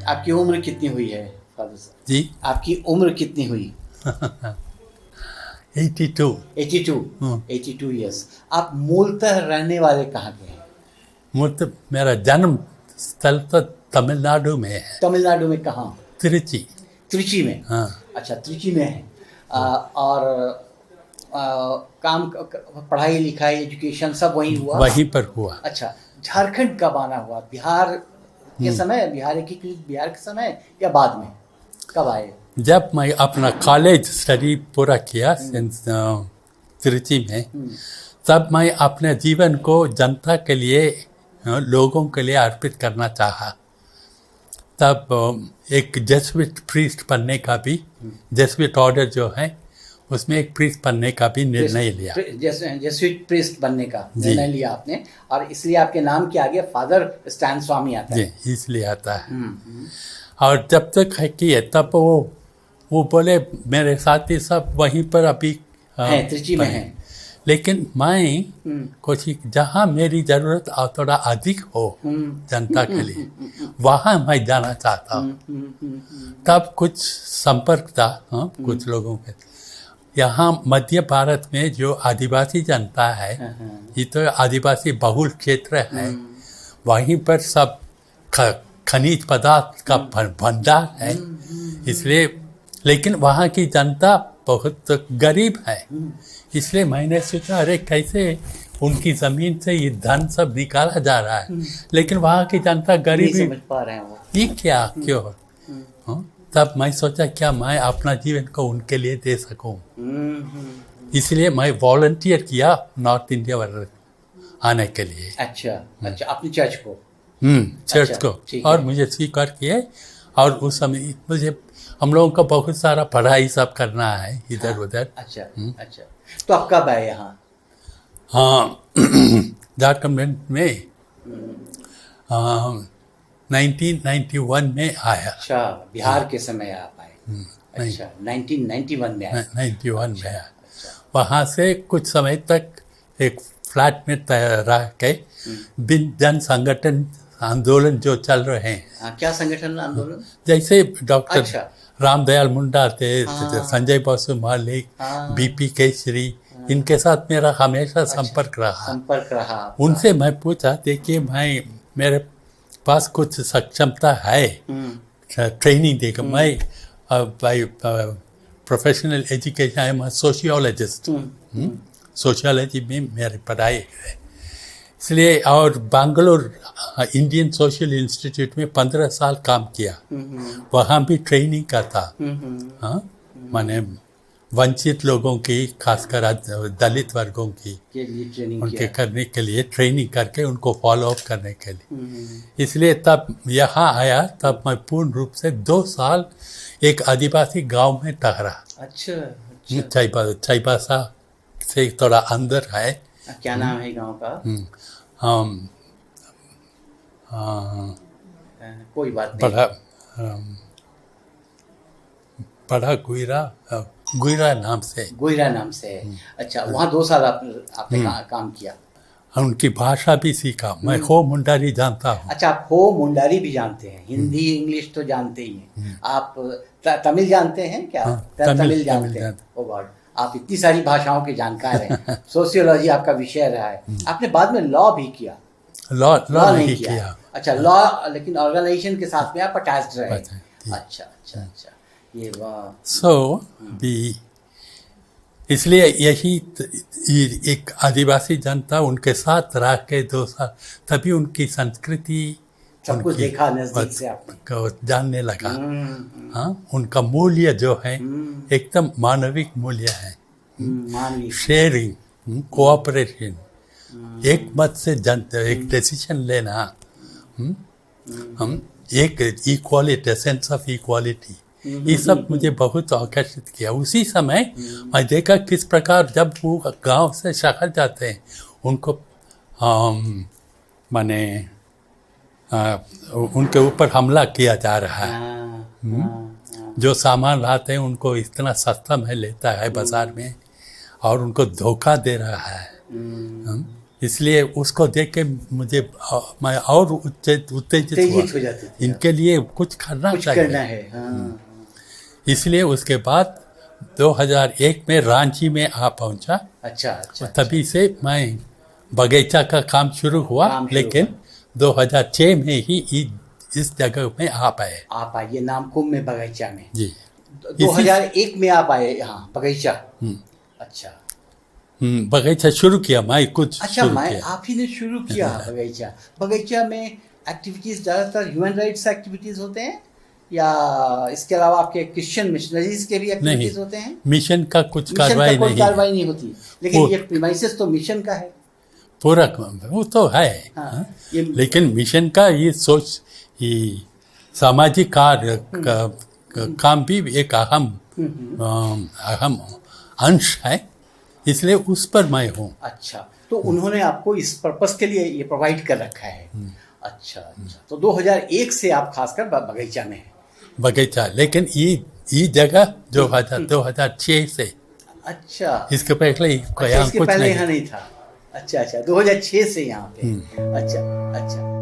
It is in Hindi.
आपकी उम्र कितनी हुई है फादर साहब? जी आपकी उम्र कितनी हुई? 82। 82। हम्म। 82 ईयर्स। आप मूलतः रहने वाले कहाँ के हैं? मतलब मेरा जन्म स्थल तो तमिलनाडु में है, तमिलनाडु में कहाँ? तिरुचि। त्रिची में। हाँ। अच्छा, त्रिची में है। और पढ़ाई लिखाई एजुकेशन सब वहीं हुआ? वहीं पर हुआ। अच्छा, झारखंड कब आना हुआ? बिहार के समय, बिहार एकीकृत बिहार के समय या बाद में, कब आए? जब मैं अपना कॉलेज स्टडी पूरा किया तिरुचि में, तब मैं अपने जीवन को जनता के लिए, लोगों के लिए अर्पित करना चाहा। तब एक जेसुइट प्रीस्ट बनने का भी, जेसुइट ऑर्डर जो है उसमें एक प्रीस्ट बनने का भी निर्णय लिया। जेसुइट प्रीस्ट बनने का निर्णय लिया आपने, और इसलिए आपके नाम के आगे फादर स्टैन स्वामी आता है। जी, इसलिए आता है। और जब तक है कि तब वो बोले मेरे साथी सब वहीं पर अभी हैं, त्रिची में हैं। लेकिन मैं कोशिश, जहाँ मेरी ज़रूरत थोड़ा अधिक हो जनता के लिए, वहाँ मैं जाना चाहता हूँ। तब कुछ संपर्क था कुछ लोगों के। यहाँ मध्य भारत में जो आदिवासी जनता है, ये तो आदिवासी बहुल क्षेत्र है, वहीं पर सब खनिज पदार्थ का भंडार है, इसलिए। लेकिन वहाँ की जनता बहुत गरीब है, इसलिए मैंने सोचा अरे कैसे उनकी ज़मीन से ये धन सब निकाला जा रहा है, लेकिन वहाँ की जनता गरीब नहीं समझ पा रहे हैं वो। ये क्या क्यों? तब मैं सोचा क्या मैं अपना जीवन को उनके लिए दे सकूं, इसलिए मैं वॉलंटियर किया नॉर्थ इंडिया आने के लिए। अच्छा, अपनी चर्च को? चर्च अच्छा, को। और मुझे स्वीकार किए, और उस समय मुझे, हम लोगों को बहुत सारा पढ़ाई सब करना है इधर उधर। अच्छा। अच्छा, तो आप कब आए यहाँ? हाँ, झारखंड में 1991 में आया। अच्छा, बिहार के समय आप आए। अच्छा, 1991 में आए। 91 में आया। वहाँ से कुछ समय तक एक फ्लैट में रह के जन संगठन आंदोलन जो चल रहे हैं। क्या संगठन आंदोलन? जैसे डॉक्टर रामदयाल मुंडा थे, संजय बसु मलिक, बीपी केसरी, इनके साथ मेरा हमेशा संपर्क रहा। उनसे मैं पूछा, देखिए मेरे पास कुछ सक्षमता है, ट्रेनिंग देकर, मैं by professional education I am sociologist, sociology में मेरी पढ़ाई है, इसलिए। और बेंगलोर इंडियन सोशल इंस्टीट्यूट में 15 साल काम किया, वहाँ भी ट्रेनिंग का था। हाँ, माने वंचित लोगों की, खासकर दलित वर्गों की उनके करने के लिए ट्रेनिंग करके उनको फॉलो अप करने के लिए, इसलिए तब यहाँ आया। तब मैं पूर्ण रूप से 2 साल एक आदिवासी गांव में ठहरा। अच्छा। चाईबासा से थोड़ा अंदर है। क्या नाम है गांव का? कोई बात नहीं। बड़ा गुइरा नाम से। गुइरा नाम से है। अच्छा, वहाँ 2 साल आपने काम किया। उनकी भाषा भी सीखा। मैं हो मुंडारी जानता हूँ। अच्छा, आप हो मुंडारी भी जानते हैं? हिंदी इंग्लिश तो जानते ही हैं। आप तमिल जानते हैं क्या? तमिल जानते हैं। ओ गॉड, आप इतनी सारी भाषाओं के जानकार हैं। सोशियोलॉजी आपका विषय रहा है। आपने बाद में लॉ भी किया? लॉ नहीं किया। अच्छा, लॉ, लेकिन ऑर्गेनाइजेशन के साथ में आप अटैच्ड रहे। अच्छा, ये भी इसलिए यही एक आदिवासी जनता उनके साथ रह के 2 साल, तभी उनकी संस्कृति सब कुछ देखा नजदीक से आपने, जानने लगा। हाँ, उनका मूल्य जो है एकदम मानविक मूल्य है, शेयरिंग, कोऑपरेशन, एक मत से एक डिसीजन लेना, हम एक इक्वालिटी, सेंस ऑफ इक्वालिटी, ये सब मुझे बहुत आकर्षित किया। उसी समय मैं देखा किस प्रकार जब वो गांव से शहर जाते हैं, उनको माने उनके ऊपर हमला किया जा रहा है। जो सामान लाते हैं उनको इतना सस्ता में लेता है बाजार में, और उनको धोखा दे रहा है। इसलिए उसको देख के मुझे मैं और उत्तेजित हो जाती थी। इनके लिए कुछ करना है। हाँ। इसलिए उसके बाद 2001 में रांची में आ पहुंचा। अच्छा। तभी से मैं बगीचा का काम शुरू हुआ, लेकिन 2006 में ही इस जगह में आप आए। ये नामकुम में बगीचा में जी। 2001 में आप आए यहाँ बगीचा। अच्छा। बगीचा शुरू किया मैं कुछ। अच्छा, आप ही ने शुरू किया बगीचा में एक्टिविटीज ज़्यादातर ह्यूमन राइट्स एक्टिविटीज होते हैं या इसके अलावा आपके क्रिश्चियन मिशनरीज के भी एक्टिविटीज होते हैं? मिशन का कुछ कार्रवाई नहीं होती, लेकिन ये प्रीमाइसेस तो मिशन का है पूरा, वो तो है। हाँ, लेकिन मिशन का ये सोच, ये सामाजिक कार्य काम भी एक अहम अंश है, इसलिए उस पर मैं हूँ। अच्छा, तो उन्होंने आपको इस पर्पस के लिए ये प्रोवाइड कर रखा है। अच्छा। तो 2001 से आप खासकर बगीचा में हैं। बगीचा, लेकिन ये जगह जो 2006 से। अच्छा, इसके पहले यहाँ कुछ नहीं था। अच्छा, 2006 से यहाँ पे। अच्छा।